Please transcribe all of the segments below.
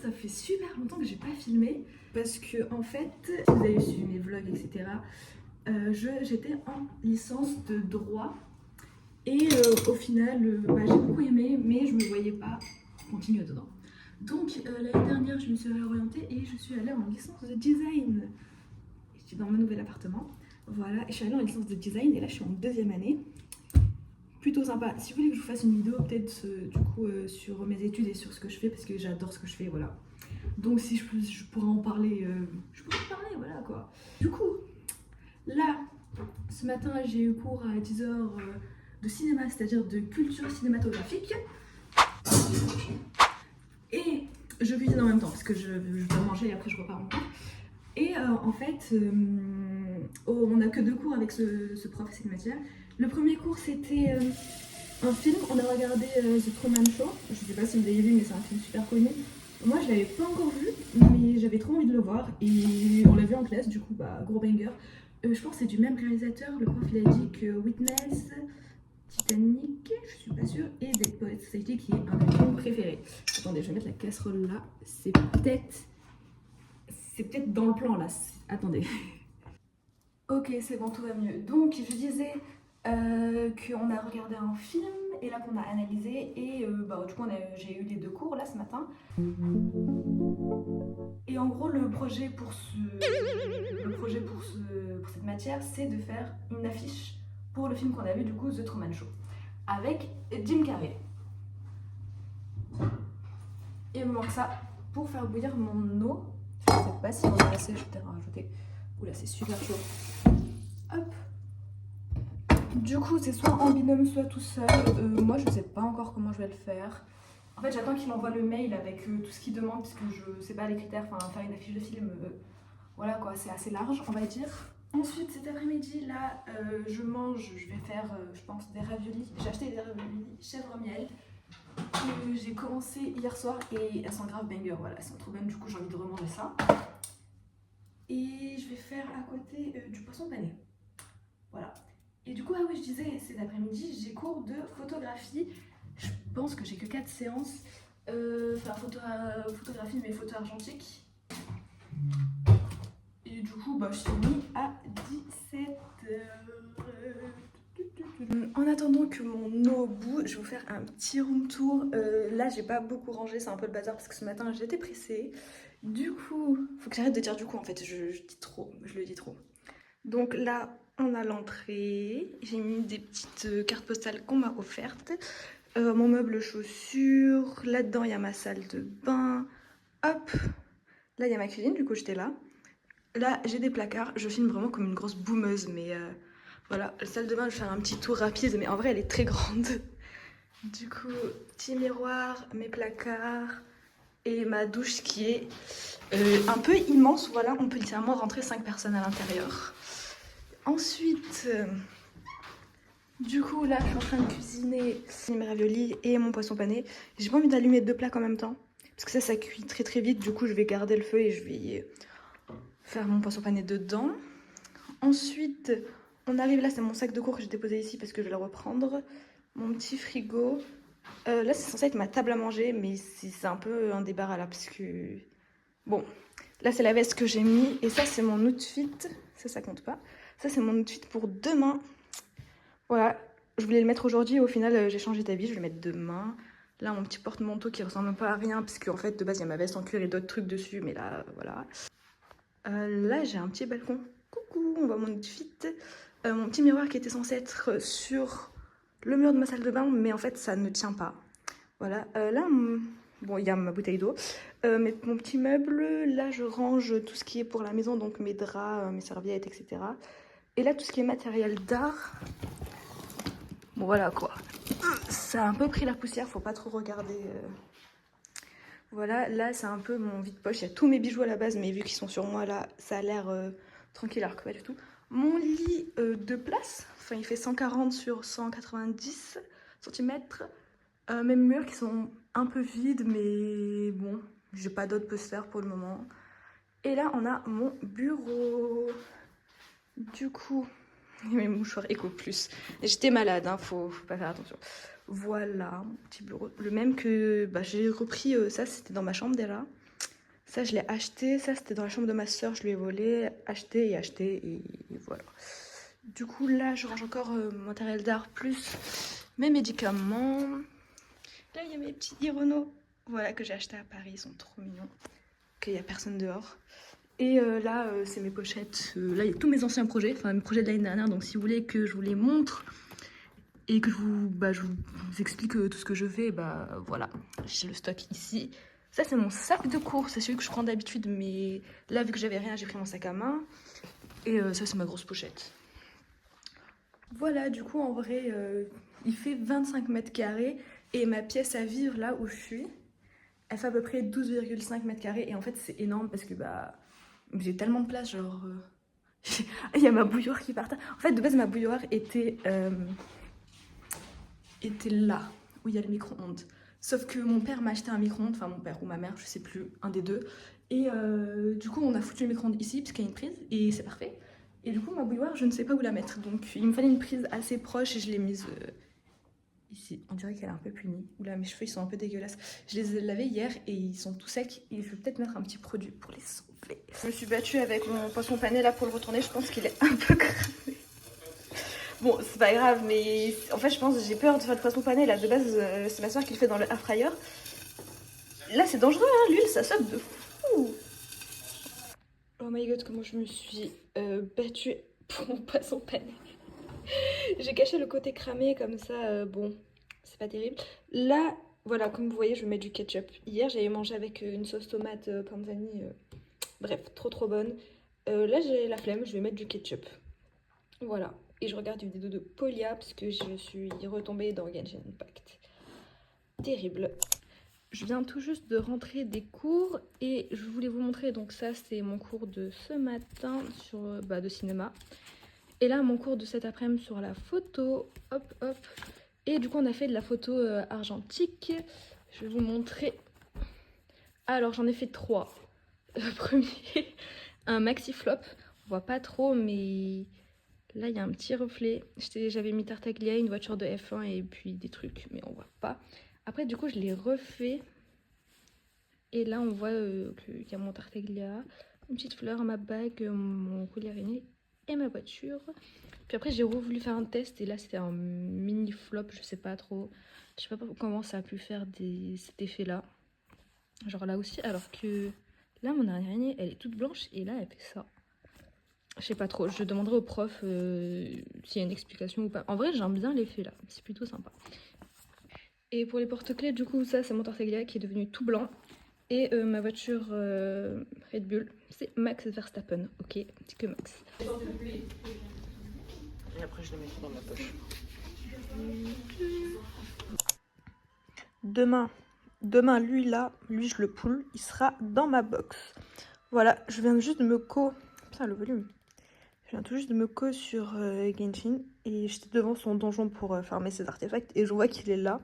ça fait super longtemps que j'ai pas filmé parce que en fait, si vous avez suivi mes vlogs, etc., j'étais en licence de droit et au final, j'ai beaucoup aimé, mais je me voyais pas continuer dedans. Donc l'année dernière, je me suis réorientée et je suis allée en licence de design. J'étais dans mon nouvel appartement, voilà, et je suis allée en licence de design et là je suis en deuxième année. Plutôt sympa. Si vous voulez que je vous fasse une vidéo peut-être du coup sur mes études et sur ce que je fais parce que j'adore ce que je fais, voilà. Donc si je pourrais en parler, voilà quoi. Du coup, là, ce matin j'ai eu cours à 10h de cinéma, c'est-à-dire de culture cinématographique. Et je cuisine en même temps parce que je dois manger et après je repars en cours. Et en fait, on n'a que 2 cours avec ce prof, cette matière. Le premier cours, c'était un film. On a regardé The Truman Show. Je sais pas si vous l'avez vu, mais c'est un film super connu. Moi, je l'avais pas encore vu, mais j'avais trop envie de le voir. Et on l'a vu en classe, du coup, gros banger. Je pense que c'est du même réalisateur. Le prof, il a dit que Witness, Titanic, je suis pas sûre, et Dead Poets Society, qui est un de mes films préférés. Attendez, je vais mettre la casserole là. C'est peut-être dans le plan là. Attendez. Ok, c'est bon, tout va mieux. Donc, je disais qu'on a regardé un film et là qu'on a analysé. Et du coup, j'ai eu les 2 cours là ce matin. Et en gros, le projet pour cette matière, c'est de faire une affiche pour le film qu'on a vu, du coup, The Truman Show, avec Jim Carrey. Et il me manque ça pour faire bouillir mon eau. Je sais pas si on a assez, je vais peut-être rajouter. Oula, c'est super chaud. Hop. Du coup, c'est soit en binôme, soit tout seul. Moi, je sais pas encore comment je vais le faire. En fait, j'attends qu'il m'envoie le mail avec tout ce qu'il demande, parce que je sais pas les critères. Enfin, faire une affiche de film, voilà quoi, c'est assez large, on va dire. Ensuite, cet après-midi, là, je vais faire, je pense, des raviolis. J'ai acheté des raviolis chèvre miel que j'ai commencé hier soir et elles sont grave banger, voilà, elles sont trop bonnes, du coup j'ai envie de remanger ça. Et je vais faire à côté du poisson pané. Voilà. Et du coup, ah oui, je disais, cet après-midi, j'ai cours de photographie. Je pense que j'ai que 4 séances. Photographie, mais photo argentique. Et du coup, je finis à 17h. En attendant que mon eau bout, je vais vous faire un petit room tour. Là, j'ai pas beaucoup rangé, c'est un peu le bazar parce que ce matin, j'étais pressée. Du coup, faut que j'arrête de dire du coup, en fait, je dis trop, je le dis trop. Donc là, on a l'entrée. J'ai mis des petites cartes postales qu'on m'a offertes. Mon meuble chaussures. Là-dedans, il y a ma salle de bain. Hop. Là, il y a ma cuisine, du coup, j'étais là. Là, j'ai des placards. Je filme vraiment comme une grosse boumeuse, mais voilà. La salle de bain, je vais faire un petit tour rapide, mais en vrai, elle est très grande. Du coup, petit miroir, mes placards et ma douche qui est un peu immense. Voilà, on peut littéralement rentrer 5 personnes à l'intérieur. Ensuite, du coup, là, je suis en train de cuisiner mes raviolis et mon poisson pané. J'ai pas envie d'allumer 2 plats en même temps, parce que ça cuit très très vite. Du coup, je vais garder le feu et je vais faire mon poisson pané dedans. Ensuite, on arrive là, c'est mon sac de cours que j'ai déposé ici parce que je vais le reprendre. Mon petit frigo. Là, c'est censé être ma table à manger, mais c'est un peu un débarras là, parce que... Bon, là, c'est la veste que j'ai mis, et ça, c'est mon outfit. Ça compte pas. Ça, c'est mon outfit pour demain. Voilà, je voulais le mettre aujourd'hui, au final, j'ai changé d'avis, je vais le mettre demain. Là, mon petit porte-manteau qui ressemble pas à rien, parce qu'en fait, de base, il y a ma veste en cuir et d'autres trucs dessus, mais là, voilà. Là, j'ai un petit balcon. Coucou, on voit mon outfit. Mon petit miroir qui était censé être sur le mur de ma salle de bain, mais en fait, ça ne tient pas. Voilà, là, bon, il y a ma bouteille d'eau. Mon petit meuble, là, je range tout ce qui est pour la maison, donc mes draps, mes serviettes, etc. Et là, tout ce qui est matériel d'art, bon, voilà, quoi. Ça a un peu pris la poussière, faut pas trop regarder. Voilà, là, c'est un peu mon vide-poche. Il y a tous mes bijoux à la base, mais vu qu'ils sont sur moi, là, ça a l'air tranquille, alors que pas du tout. Mon lit de place, enfin, il fait 140 sur 190 cm. Mes murs qui sont un peu vides, mais bon, j'ai pas d'autres posters pour le moment. Et là, on a mon bureau. Du coup, mes mouchoirs Eco Plus. J'étais malade, hein, faut pas faire attention. Voilà, mon petit bureau. Le même que j'ai repris, ça c'était dans ma chambre déjà. Ça, je l'ai acheté. Ça, c'était dans la chambre de ma soeur. Je lui ai volé, acheté. Et voilà. Du coup, là, je range encore mon matériel d'art plus mes médicaments. Là, il y a mes petits Hirono. Voilà, que j'ai acheté à Paris. Ils sont trop mignons. Qu'il n'y a personne dehors. Et là, c'est mes pochettes. Là, il y a tous mes anciens projets. Enfin, mes projets de l'année dernière. Donc, si vous voulez que je vous les montre et que je vous explique tout ce que je fais, bah voilà. J'ai le stock ici. Ça, c'est mon sac de cours. C'est celui que je prends d'habitude. Mais là, vu que j'avais rien, j'ai pris mon sac à main. Et ça, c'est ma grosse pochette. Voilà, du coup, en vrai, il fait 25 mètres carrés. Et ma pièce à vivre, là où je suis, elle fait à peu près 12,5 mètres carrés. Et en fait, c'est énorme parce que bah, j'ai tellement de place. Genre, il y a ma bouilloire qui part. En fait, de base, ma bouilloire était là, où il y a le micro-ondes. Sauf que mon père m'a acheté un micro-ondes, enfin mon père ou ma mère, je sais plus, un des deux. Et du coup, on a foutu le micro-ondes ici, parce qu'il y a une prise, et c'est parfait. Et du coup, ma bouilloire, je ne sais pas où la mettre. Donc, il me fallait une prise assez proche, et je l'ai mise ici. On dirait qu'elle est un peu punie. Oula, mes cheveux, ils sont un peu dégueulasses. Je les ai lavés hier, et ils sont tout secs. Et je vais peut-être mettre un petit produit pour les souffler. Je me suis battue avec mon poisson pané, là, pour le retourner. Je pense qu'il est un peu cramé. Bon, c'est pas grave, mais en fait, je pense j'ai peur de faire le poisson pané. Là, de base, c'est ma soeur qui le fait dans le air fryer. Là, c'est dangereux, hein, l'huile, ça saute de fou. Oh my god, comment je me suis battue pour mon poisson pané. J'ai caché le côté cramé comme ça, bon, c'est pas terrible. Là, voilà, comme vous voyez, je vais mettre du ketchup. Hier, j'avais mangé avec une sauce tomate panzani. Bref, trop bonne. Là, j'ai la flemme, je vais mettre du ketchup. Voilà. Et je regarde une vidéo de Polia parce que je suis retombée dans Genshin Impact. Terrible. Je viens tout juste de rentrer des cours et je voulais vous montrer, donc ça c'est mon cours de ce matin sur, de cinéma. Et là mon cours de cet après-midi sur la photo, hop hop. Et du coup on a fait de la photo argentique. Je vais vous montrer. Alors j'en ai fait 3. Le premier, un maxi flop. On voit pas trop mais là il y a un petit reflet. J'avais mis Tartaglia, une voiture de F1 et puis des trucs mais on voit pas. Après du coup je l'ai refait. Et là, on voit qu'il y a mon Tartaglia, une petite fleur, ma bague, mon collier araignée et ma voiture. Puis après, j'ai voulu faire un test et là, c'était un mini flop, je sais pas trop. Je sais pas comment ça a pu faire cet effet-là. Genre là aussi, alors que là, mon araignée, elle est toute blanche et là, elle fait ça. Je sais pas trop, je demanderai au prof s'il y a une explication ou pas. En vrai, j'aime bien l'effet là, c'est plutôt sympa. Et pour les porte-clés, du coup, ça, c'est mon Tartaglia qui est devenu tout blanc. Et ma voiture Red Bull, c'est Max Verstappen, ok, c'est que Max. Et après je le mettrai dans ma poche. Demain lui là, lui je le pull, il sera dans ma box. Voilà, je viens juste de me Putain le volume. Je viens tout juste de me sur Genshin et j'étais devant son donjon pour farmer ses artefacts et je vois qu'il est là.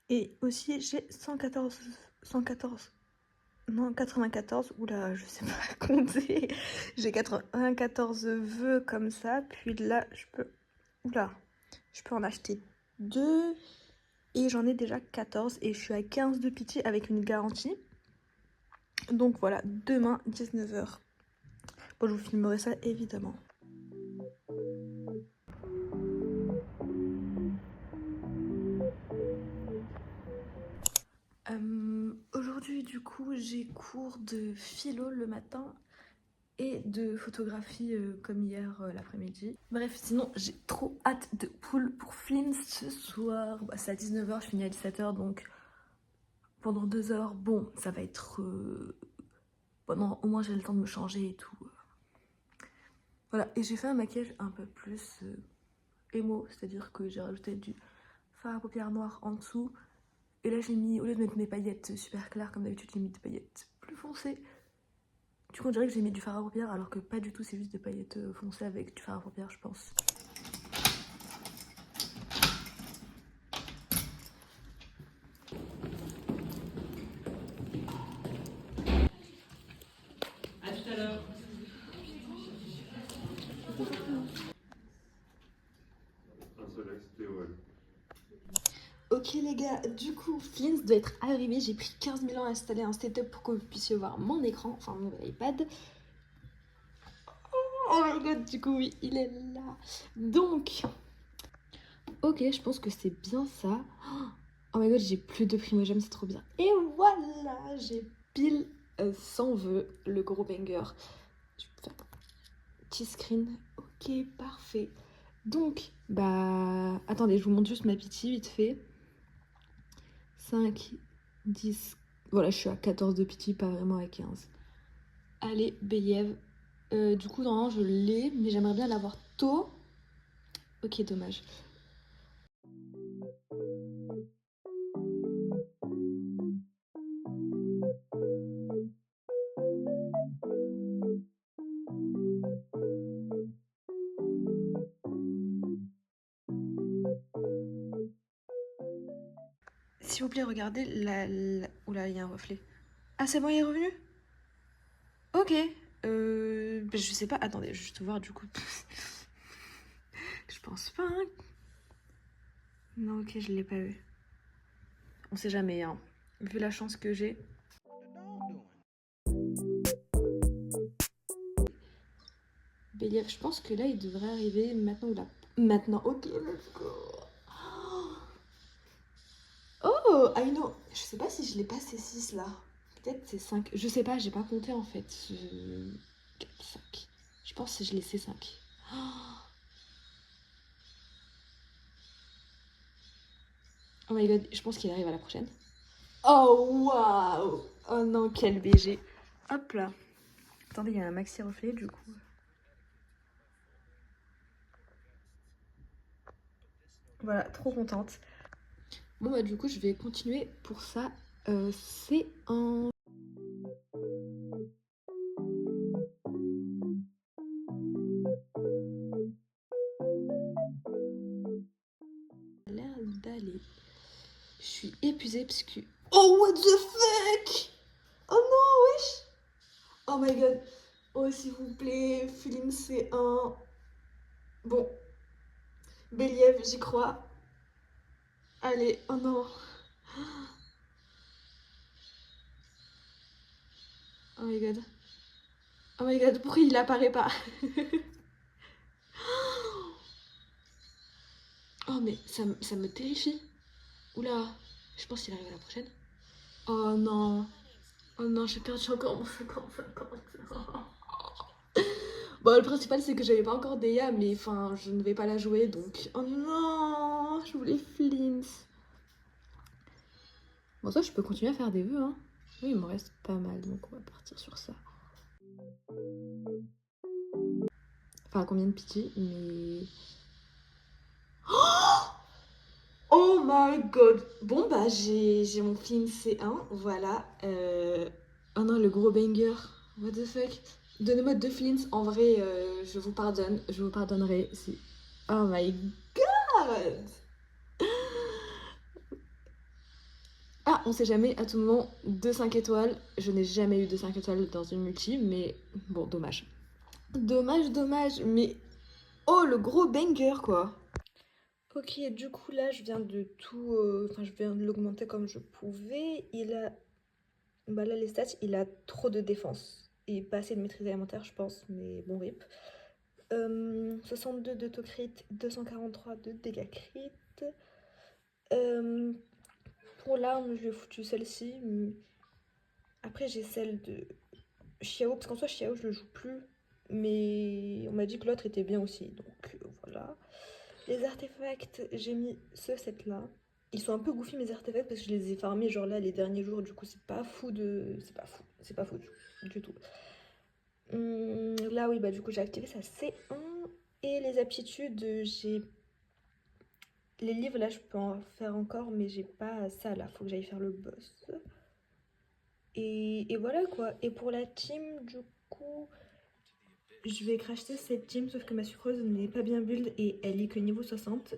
Et aussi j'ai 94, oula, je sais pas compter. J'ai 94 vœux comme ça, puis là, je peux en acheter 2 et j'en ai déjà 14 et je suis à 15 de pitié avec une garantie. Donc voilà, demain 19h. Bon, je vous filmerai ça évidemment. Aujourd'hui, du coup, j'ai cours de philo le matin et de photographie comme hier l'après-midi. Bref, sinon, j'ai trop hâte de pull pour film ce soir. Bah, c'est à 19h, je finis à 17h, donc pendant 2 heures, bon, ça va être... Pendant au moins j'ai le temps de me changer et tout. Voilà, et j'ai fait un maquillage un peu plus émo, c'est-à-dire que j'ai rajouté du fard à paupières noir en dessous. Et là j'ai mis, au lieu de mettre mes paillettes super claires comme d'habitude, j'ai mis des paillettes plus foncées. Du coup on dirait que j'ai mis du fard à paupières alors que pas du tout, c'est juste des paillettes foncées avec du fard à paupières je pense. À tout à l'heure. Ok les gars, du coup, Flins doit être arrivé. J'ai pris 15 000 ans à installer un setup pour que vous puissiez voir mon écran, enfin mon iPad. Oh my god, du coup, oui, il est là. Donc, ok, je pense que c'est bien ça. Oh my god, j'ai plus de primogèmes, c'est trop bien. Et voilà, j'ai pile 100 vœux, le gros banger. Je vais faire un petit screen. Ok, parfait. Donc, bah, attendez, je vous montre juste ma pitié vite fait. 5, 10, voilà, je suis à 14 de pitié, pas vraiment à 15. Allez, Believ. Du coup, normalement, je l'ai, mais j'aimerais bien l'avoir tôt. Ok, dommage. S'il vous plaît, regardez Oula, il y a un reflet. Ah, c'est bon, il est revenu? Ok. Bah, je sais pas. Attendez, je vais juste voir du coup. Je pense pas, hein. Non, ok, je l'ai pas eu. On sait jamais, hein. Vu la chance que j'ai. Bélier, je pense que là, il devrait arriver maintenant ou là. Maintenant, ok, let's go. Oh, I know. Je sais pas si je l'ai passé 6 là. Peut-être c'est 5. Je sais pas, j'ai pas compté en fait. 4, 5. Je pense que je laissé 5. Oh my god, je pense qu'il arrive à la prochaine. Oh waouh. Oh non, quel BG. Hop là. Attendez, il y a un maxi reflet du coup. Voilà, trop contente. Bon bah du coup, je vais continuer pour ça. C'est un... l'air d'aller. Je suis épuisée parce que... Oh what the fuck. Oh non, wesh. Oh my god. Oh s'il vous plaît, Feeling c'est un... Bon. Believ, j'y crois. Allez, oh non. Oh my god. Oh my god, pourquoi il apparaît pas? Oh mais ça me terrifie. Oula, je pense qu'il arrive à la prochaine. Oh non. Oh non, j'ai perdu encore mon 50-50. Bon, le principal c'est que j'avais pas encore Deya, mais enfin, je ne vais pas la jouer donc. Oh non, je voulais Flint. Bon, ça, je peux continuer à faire des vœux, hein. Oui, il me reste pas mal, donc on va partir sur ça. Enfin, combien de pitié, mais... Oh my god. Bon, bah, j'ai mon film C1, voilà. Oh non, le gros banger. What the fuck. Donnez-moi 2 flints, en vrai, je vous pardonne. Je vous pardonnerai si... Oh my god. Ah, on sait jamais, à tout moment, 2 5 étoiles. Je n'ai jamais eu de 5 étoiles dans une multi, mais bon, dommage. Dommage, dommage, mais... Oh, le gros banger, quoi. Ok, du coup, là, je viens de tout... Enfin, je viens de l'augmenter comme je pouvais. Il a... Bah là, les stats, il a trop de défense. Et pas assez de maîtrise élémentaire, je pense, mais bon rip. 62 d'autocrit, 243 de dégâts crit. Euh, pour l'arme, je lui ai foutu celle-ci. Après, j'ai celle de Xiao, parce qu'en soi, Xiao, je le joue plus. Mais on m'a dit que l'autre était bien aussi, donc voilà. Les artefacts, j'ai mis ce set-là. Ils sont un peu goofy mes artefacts parce que je les ai farmés genre là les derniers jours, du coup c'est pas fou de... C'est pas fou du tout. Là oui, bah du coup j'ai activé ça C1. Et les aptitudes, j'ai... Les livres là je peux en faire encore mais j'ai pas ça là, faut que j'aille faire le boss. Et voilà quoi. Et pour la team du coup... Je vais crafter cette team sauf que ma sucreuse n'est pas bien build et elle est que niveau 60.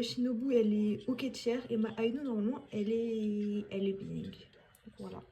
Shinobu elle est ok tiers et ma Aino normalement elle est bien. Voilà.